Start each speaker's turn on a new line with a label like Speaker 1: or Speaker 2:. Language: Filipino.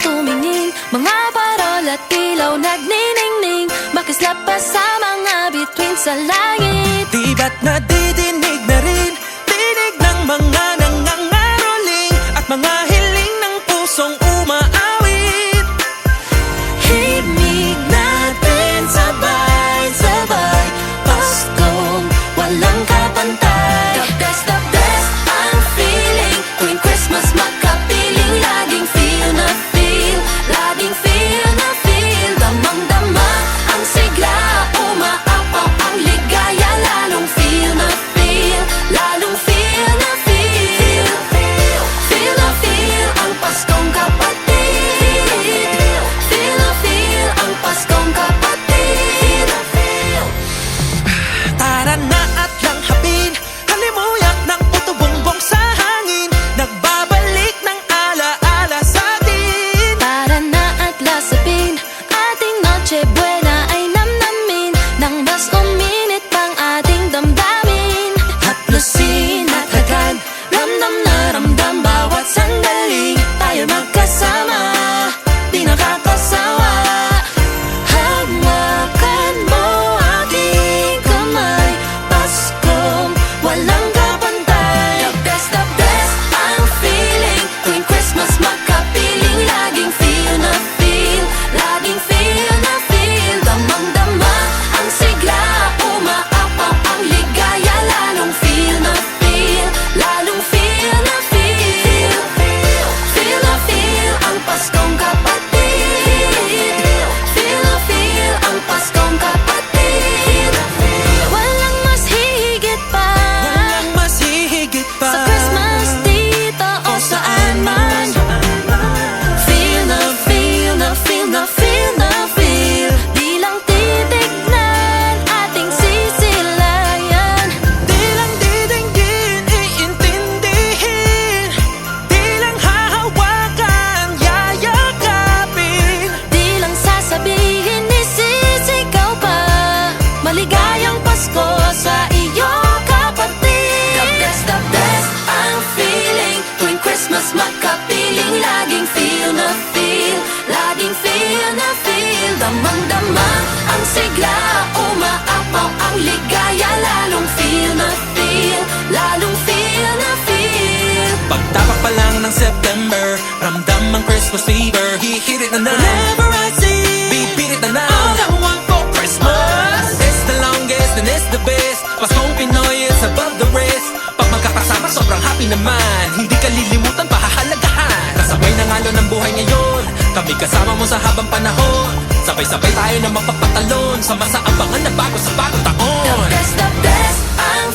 Speaker 1: tumingin, mga parol at ilaw nagniningning, makislap pa sa mga bituin sa langit.
Speaker 2: Di ba't nadidinig na rin tinig ng mga nangangaroling at mga hiling ng pusong umaawit?
Speaker 1: Himig natin sabay-sabay, Paskong walang kapantay. The best ang feeling tuwing Christmas magkapiling. Laging feel na feel, laging feel na feel. Damang-dama ang sigla, umaapaw ang ligaya. Lalong feel na feel, lalong feel na feel. Feel na feel ang Paskong kapatid. Feel na feel ang Paskong kapatid.
Speaker 2: Tara na at lang hapin, halimuyak ng puto-bongbong sa hangin, nagbabalik ng alaala sa atin.
Speaker 1: Tara na at lasapin, ating Noche Buena ay namnamin, nang mas uminit pang ating damdamin. Haplusin at hagad, ramdam na ramdam bawat sandali, tayo magkasama, di nakakasawa. Hawakan mo aking kamay, Paskong walang kapantay. The best ang feeling tuwing Christmas magkapiling. Laging feel na feel, laging feel na feel. Damang-dama ang sigla, umaapaw ang ligaya. Lalong feel na feel, lalong feel na feel. Feel na feel ang Paskong kapatid. Feel na feel ang Paskong kapatid. Walang mas higit pa
Speaker 2: Walang mas hihigit pa
Speaker 1: sa Christmas dito o saan man. Feel na feel na feel na feel na feel. Di lang titignan, ating sisilayan.
Speaker 2: Di lang didinggin, iintindihin, di lang hahawakan, yayakapin.
Speaker 1: Di lang sasabihin, isisigaw pa. Maligayang Pasko sa iyo, kapatid. The best ang feeling tuwing Christmas magkapiling. Laging feel na feel, laging feel na feel. Damang-dama ang sigla, umaapaw ang ligaya. Lalong feel na feel, lalong feel na feel.
Speaker 2: Pagtapak pa lang ng September, ramdam ang Christmas fever. Hihirit na na, whenever I see, bibirit na na. All I want for Christmas, it's the longest and it's the best. Paskong Pinoy is above the rest. Pag magkakasama sobrang happy naman, hindi ka lilimutan, pahahalagahan. Kasabay na ngalo ng buhay ngayon, kami kasama mo sa habang panahon. Sabay-sabay tayo na mapapatalon sa masa abangan na bago sa bagong taon.
Speaker 1: The best ang